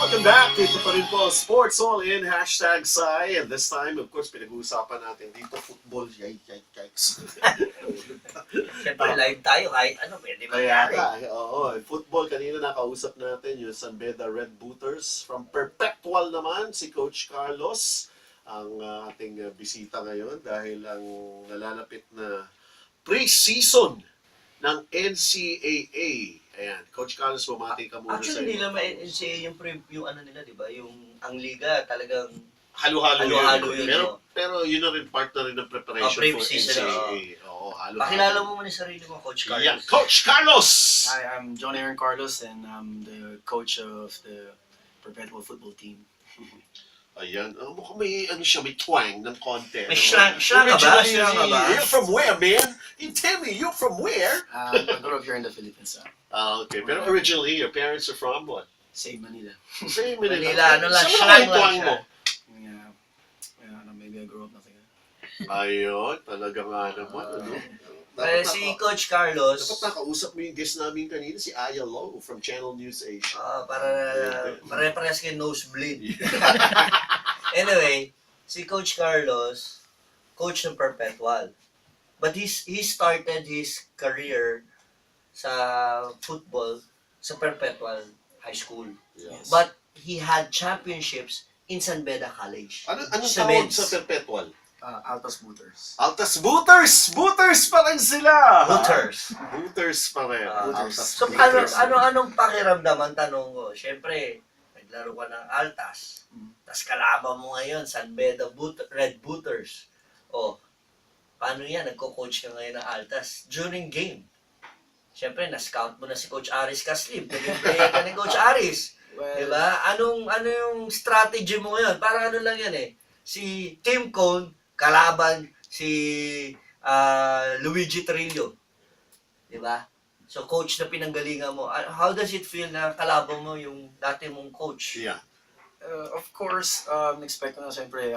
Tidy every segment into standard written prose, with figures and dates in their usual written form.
Welcome back. Dito pa rin po, Sports All In, hashtag Sai. And this time, of course, pinag-uusapan natin dito, football. Yikes. Siyempre, live tayo kahit ano, pwede Kaya mangyari. oo. Football, kanina nakausap natin yung San Beda Red Booters. From Perpetual naman, si Coach Carlos, ang ating bisita ngayon dahil ang nalalapit na pre-season ng NCAA. Ayan, Coach Carlos, bumati ka muna Actually, hindi lang NCAA yung ano nila, di ba? Yung ang liga talagang halo-halo Halo-halo yun. yun, Pero yun na rin part na rin ng preparation for pre-season, NCAA. Oo, halo-halo. pakilala mo muna yung sarili mo, Coach Carlos. Yan, Coach Carlos! Hi, I'm John Aaron Carlos and I'm the coach of the Perpetual football team. Ayan, mukhang may, may twang ng konti. May slang ka ba? Slang ka ba? You're from where, man? You tell me, you're from where? I grew up here in the Philippines. Okay, pero originally, your parents are from what? Save Manila. Same Manila, ano lang, Saan slang ang lang twang siya. mo? Maybe I grew up nothing. Ayun, talaga nga naman. Ano? Si Coach Carlos, Dapat nakausap mo yung guest namin kanina, si Aya Lo from Channel News Asia. para pare-parehas kayo nosebleed. Anyway, si Coach Carlos, coach ng Perpetual. But he started his career sa football sa Perpetual High School. Yes. But he had championships in San Beda College. Anong Sa tawag men's. sa Perpetual? Altas Booters. Altas Booters! Booters pa rin sila! Booters. Booters pa rin. Booters. Altas So Booters. anong pakiramdam ang tanong ko? Siyempre, naglaro ka ng Altas. Tapos kalaban mo ngayon, San Beda Red Booters. O, paano yan? Nagko-coach ka ngayon ng Altas during game. Siyempre, na-scout mo na si Coach Aris Kaslib. Naging player ka ni Coach Aris. Well, Diba? Ano yung strategy mo ngayon? Parang ano lang yan eh. Si Tim Cone, kalaban si Luigi Trillo. Diba? So, coach na pinanggalingan mo. How does it feel na kalaban mo yung dati mong coach? Yeah. of course, expect ko na siyempre,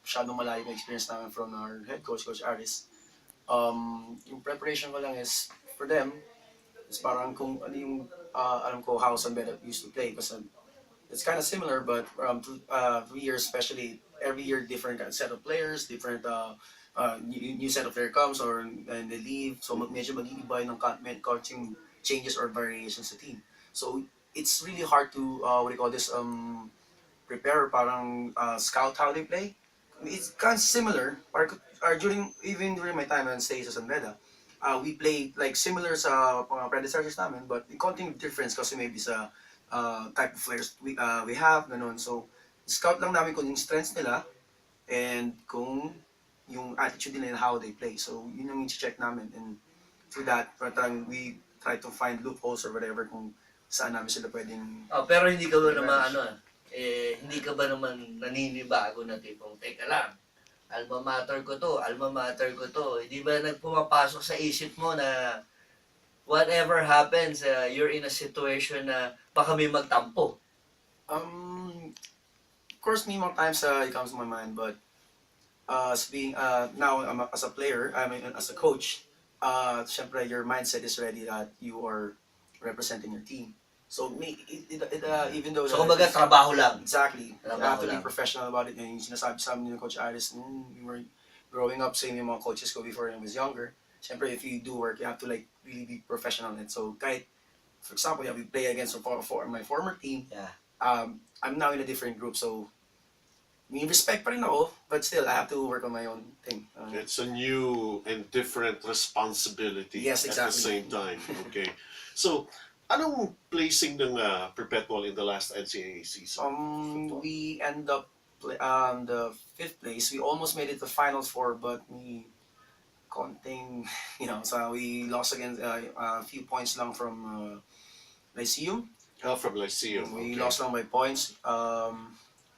masyadong malayo yung experience namin from our head coach, Coach Aris. Yung preparation ko lang is, for them, is parang kung ano yung, alam ko how San Beda used to play. Kasi it's kind of similar, but 2 years, especially, every year different kind of set of players, different new set of player comes and they leave. So medyo mag-iiba ng coaching changes or variations sa team. So it's really hard to prepare, parang scout how they play. It's kind of similar. During my time and stay sa San Beda, we play like similar sa mga predecessors namin, but the konting difference kasi maybe sa type of players we have, ganun. So scout lang namin kung yung strengths nila and kung yung attitude nila and how they play. So yun yung i-check namin, and through that we try to find loopholes or whatever kung saan namin sila pwedeng. Pero hindi ka ba naman hindi ka ba naman naninibago na tipong, teka lang, alma mater ko to. Hindi ba nagpumapasok sa isip mo na whatever happens, you're in a situation na baka may magtampo? Of course, may mga times it comes to my mind, but as being now as a player, as a coach, syempre your mindset is ready that you are representing your team. So even though So kumbaga trabaho lang. exactly, you have to be lang. professional about it. Yung sinasabi sa amin ni Coach Aris, we were growing up, same yung mga coaches ko before I was younger. Syempre, if you do work, you have to like really be professional in it. So kahit, for example, we play against my former team. Yeah. I'm now in a different group, so may respect pa rin ako, but still, I have to work on my own thing. It's a new and different responsibility Yes, at the exactly. same time. Okay. So, anong placing ng Perpetual in the last NCAA season? We end up the 5th place. We almost made it to Finals 4, but we konting, so we lost against a few points lang from Lyceum. From Lyceum. We Okay. lost lang by points.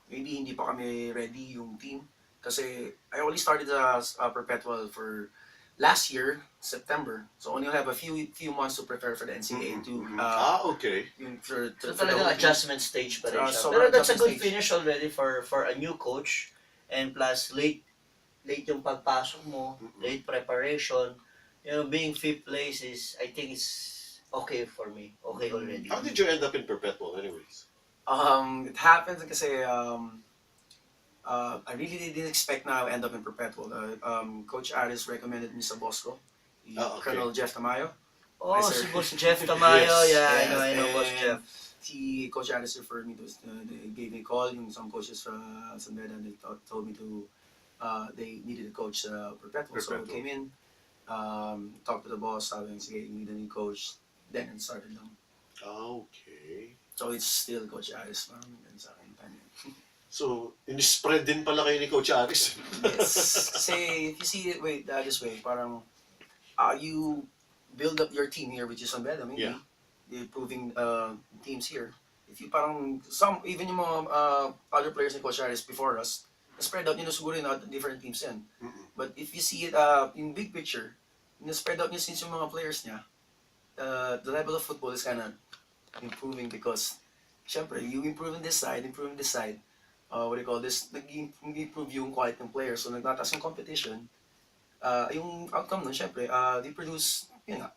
Maybe hindi pa kami ready yung team. Kasi I only started as Perpetual for last year, September. So only have a few months to prepare for the NCAA Okay. So talagang adjustment stage pa rin siya. So Pero that's a good adjustment finish already for a new coach. And plus, late yung pagpasok mo, late preparation. Being 5th place is, I think it's okay for me. Okay already. How did you end up in Perpetual anyways? It happens kasi I really didn't expect na I'll end up in Perpetual. Coach Aris recommended me sa Bosco, Okay. Colonel Jeff Tamayo. Oh, Hi, sir. si Boss Jeff Tamayo. Yes. Yeah, Yes, I know Boss Jeff. Coach Aris referred me to, they gave me a call, yung some coaches from San Beda, they told me to, they needed a coach sa Perpetual. So I Perpetual. came in, talked to the boss, sabi niya, sige, you need a new coach. Then it started lang. Okay. So it's still Coach Aris, parang ganun sa akin. So, in-spread din pala kayo ni Coach Aris. Yes. Say, if you see it this way, parang you build up your team here, which is San Beda, maybe. Yeah. The improving teams here. If you parang, even yung mga other players ni Coach Aris before us, spread out nyo na siguro yung different teams yan. Mm-mm. But if you see it in big picture, spread out nyo since yung mga players niya, the level of football is kind of improving because, syempre, you improve on this side, what do you call this, nag-improve yung quality ng players. So, nagtataas yung competition. Yung outcome nun, syempre, they produce, yun nga,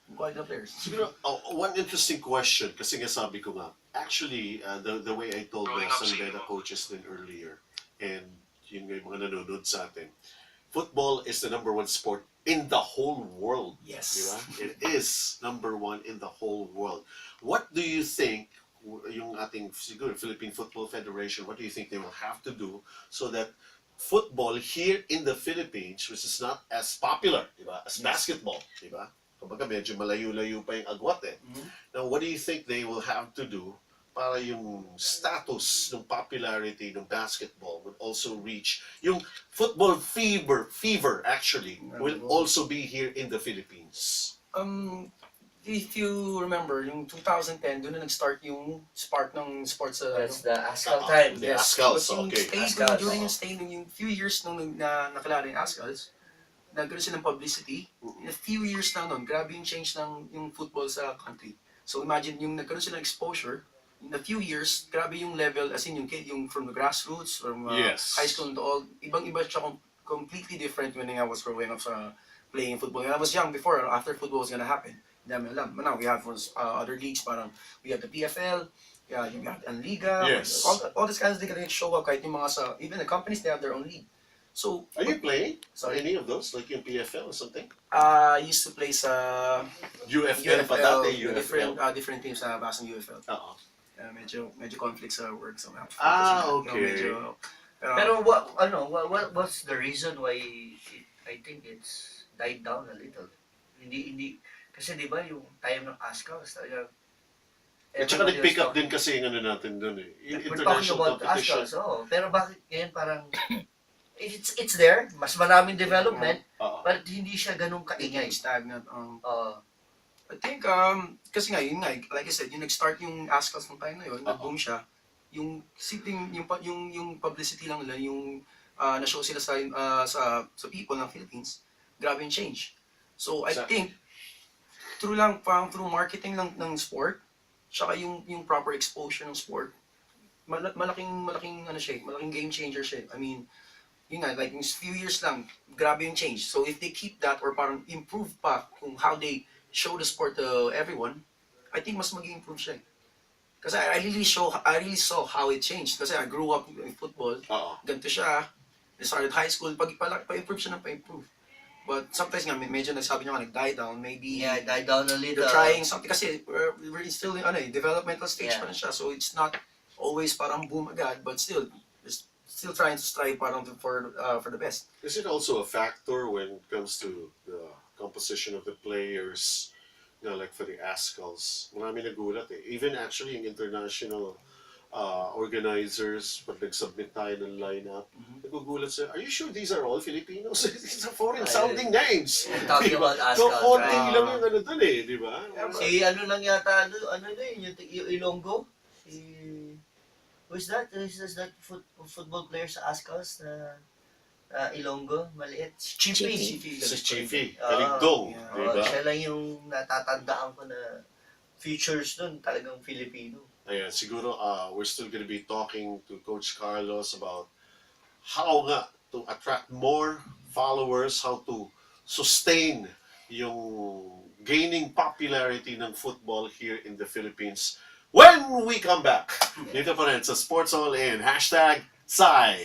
yung quality ng players. Siguro, one interesting question, kasi nga sabi ko nga, actually, the way I told the San Beda coaches din earlier, and yun nga yung mga nanonood sa atin, football is the number one sport in the whole world. Yes. Di ba? It is number one in the whole world. What do you think yung ating siguro Philippine Football Federation, what do you think they will have to do so that football here in the Philippines, which is not as popular, di ba, as basketball, di ba? Kumbaga medyo malayo-layo pa yung agwat eh. Now, what do you think they will have to do para yung status ng popularity ng basketball would also reach yung football fever actually will also be here in the Philippines? If you remember, yung 2010, doon na nag-start yung spark ng sports sa That's the Ascal time. The Ascals, But yung okay. stay Ascals, during oo. yung stay nung yung few years nung nakilala yung Ascals, nagkaroon sila ng publicity. In a few years na nun, grabe yung change ng yung football sa country. So imagine yung nagkaroon sila ng exposure, in a few years, grabe yung level, as in yung from the grassroots, from Yes. high school to all, ibang-iba siya completely different when I was growing up sa playing football. When I was young before, after football was gonna happen. Dami alam. But now we have other leagues, parang we have the PFL, yeah, you got Liga, Yes. all these kinds of things can show up kahit yung mga sa, even the companies, they have their own league. So, Are you playing? Sorry. Any of those? Like yung PFL or something? I used to play sa UFL pa dati, different UFL. different teams na basa ng UFL. Oo. Medyo conflict sa work, so Okay. Pero what's the reason why I think it's died down a little? Hindi kasi 'di ba yung time ng Ascals talaga. At saka nag-pick up din kasi yung ano natin doon eh. Yung We're talking international about competition. Ascals, oo. Pero bakit ngayon parang it's there, mas maraming development, Oo. but hindi siya ganun kaingay. stagnant. Oo. I think, kasi nga, yun nga, like I said, yung nag-start yung Ascals ng time na yun, nag-boom siya. Yung simpleng, yung publicity lang nila, yung na-show sila sa people ng Philippines, grabe yung change. So, I think, through marketing lang ng sport, tsaka yung proper exposure ng sport, malaking game changer siya. I mean, yun nga, like, yung few years lang, grabe yung change. So, if they keep that or parang improve pa kung how they show the sport to everyone, I think mas mag-improve siya. Kasi I really saw how it changed. Kasi I grew up in football, Oo. ganito siya. I started high school, pa-improve siya ng pa-improve. But sometimes nga, medyo nagsabi niya nga, nag-die down. Maybe Yeah, died down a little. they're trying something. Kasi we're still in developmental stage Yeah. pa rin siya. So it's not always parang boom agad, but still trying to strive parang for the best. Is it also a factor when it comes to the composition of the players? You know, like for the Ascals, marami nagulat eh. Even actually yung international organizers, pag nag-submit tayo ng lineup, nagugulat sila, are you sure these are all Filipinos? These are foreign sounding names. Talking about So, Ascals, konti right? lang yung ano dun eh, di ba? Si ano lang yata, ano yun, yung Ilonggo? Who is that? Is that football player sa Ascals na Ilonggo? Maliit. Chippy. Si Chiefy, Oo. Kaligdong, Yeah. di ba? Siya lang yung natatandaan ko na features dun, talagang Filipino. Ayan, siguro we're still gonna be talking to Coach Carlos about how nga to attract more followers, how to sustain yung gaining popularity ng football here in the Philippines when we come back. Dito pa rin sa Sports All In. #Sai. Sai.